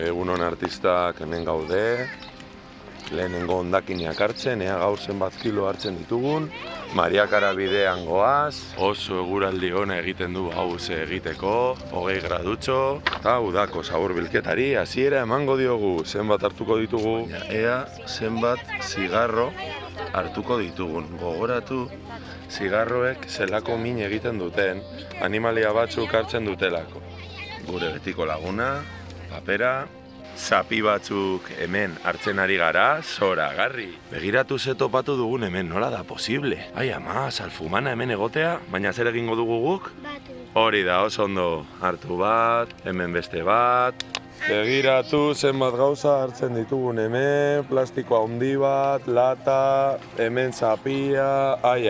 Egunon artistak hemen gaude, lehenengo hondakinak hartzen, ea gaur zenbat kilo hartzen ditugun. Mariakara bidean goaz, oso eguraldi ona egiten du hau egiteko, 20 gradutxo, eta udako zabor bilketari hasiera emango diogu, zenbat hartuko ditugu, ea zenbat zigarro hartuko ditugun. Gogoratu, zigarroek zelako min egiten duten, animalia batzuk hartzen dutelako. Gure betiko laguna, papera, zapi batzuk hemen hartzen ari gara, zoragarri. Begiratu ze topatu dugun hemen, nola da posible? Ai ama, salfumana hemen egotea, baina zer egingo dugu guk? Hori da, oso ondo, hartu bat, hemen beste bat. Begiratu zenbat gauza hartzen ditugun hemen, plastikoa handi bat, lata, hemen zapia, ai.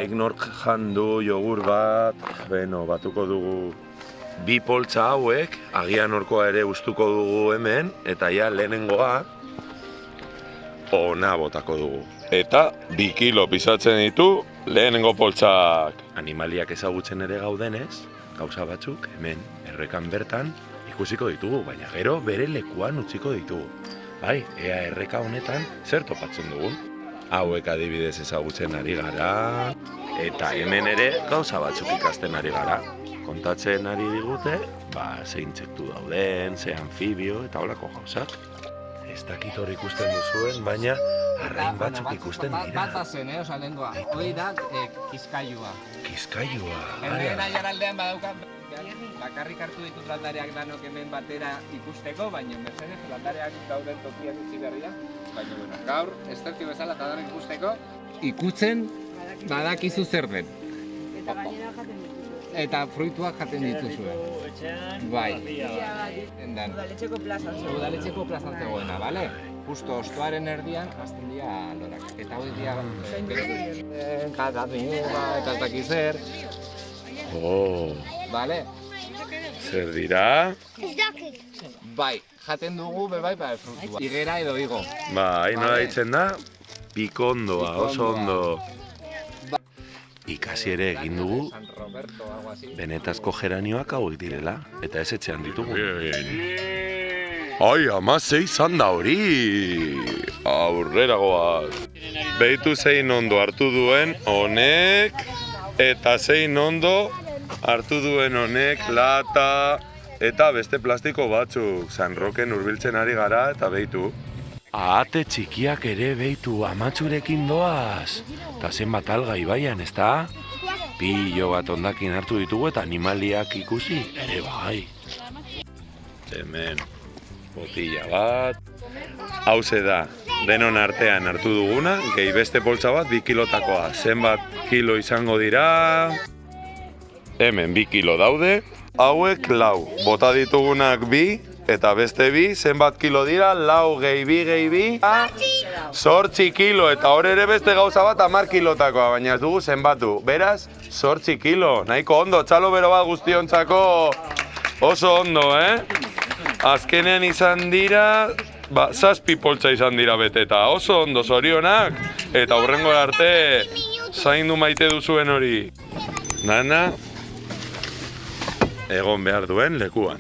Ignork jandu, jogur bat, beno, batuko dugu. Bi poltsa hauek, agian horkoa ere ustuko dugu hemen, eta ja lehenengoa ona botako dugu. Eta 2 kilo pisatzen ditu lehenengo poltsak. Animaliak ezagutzen ere gaudenez, gauza batzuk hemen errekan bertan ikusiko ditugu, baina gero bere lekuan utziko ditugu. Bai, ea erreka honetan zer topatzen dugun. Hauek adibidez ezagutzen ari gara, eta hemen ere gauza batzuk ikasten ari gara. Kontatzen ari digute, ze intsektu dauden, ze anfibio eta holako gauzak. Ez dakit hori ikusten duzuen, baina arrain batzuk ikusten dira. Bat zen, oza, lehenkoa. Hori da, kizkailua. Kizkailua, Herrena jaraldean badaukat, bakarrik hartu ditut landareak danok hemen batera ikusteko, baina Mercedes landareak dauden tokiak utzi berria. Baina, bueno, gaur, estertio bezala eta danok ikusteko, ikutzen badakizu zer den. Eta gainera jaten dituzu. Eta fruituak jaten dituzue. Bai. Udaletxeko plazan zegoen. Udaletxeko plazan zegoena, bale? Justo ostoaren erdian hasten dira lorak. Eta hori dira katamina eta ez dakiz zer. Oh, Bale? zer dira? Bai, jaten dugu bebai frutua. Higuera edo higo. Bai, nola ditzen da? Pikondoa, oso ondo. Ikasi ere egin dugu benetazko geranioak hauek direla, eta ez etxean ditugu. Ai, ama, ze izan da hori! Aurrera goaz! Behitu zein ondo hartu duen honek, eta zein ondo hartu duen honek lata eta beste plastiko batzuk. San Roken hurbiltzen ari gara eta behitu. Ahate txikiak ere behitu amatzurekin doaz. Eta zenbat alga ibaian, ezta? Pilo bat hondakin hartu ditugu eta animaliak ikusi ere bai. Hemen botila bat. Hauze da, denon artean hartu duguna, gehi beste poltsa bat 2 kilotakoa. Zenbat kilo izango dira? Hemen 2 kilo daude. Hauek 4, bota ditugunak 2. Eta beste 2, zenbat kilo dira, 4 gehi 2 gehi 2, 8 kilo, eta hor ere beste gauza bat 10 kilotakoa, baina ez dugu zenbatu. Beraz, 8 kilo, nahiko ondo, txalo bero bat guztiontzako oso ondo, Azkenean izan dira, 7 poltsa izan dira beteta, oso ondo, zorionak, eta hurrengo arte zaindu maite duzuen hori. Nana, egon behar duen lekuan.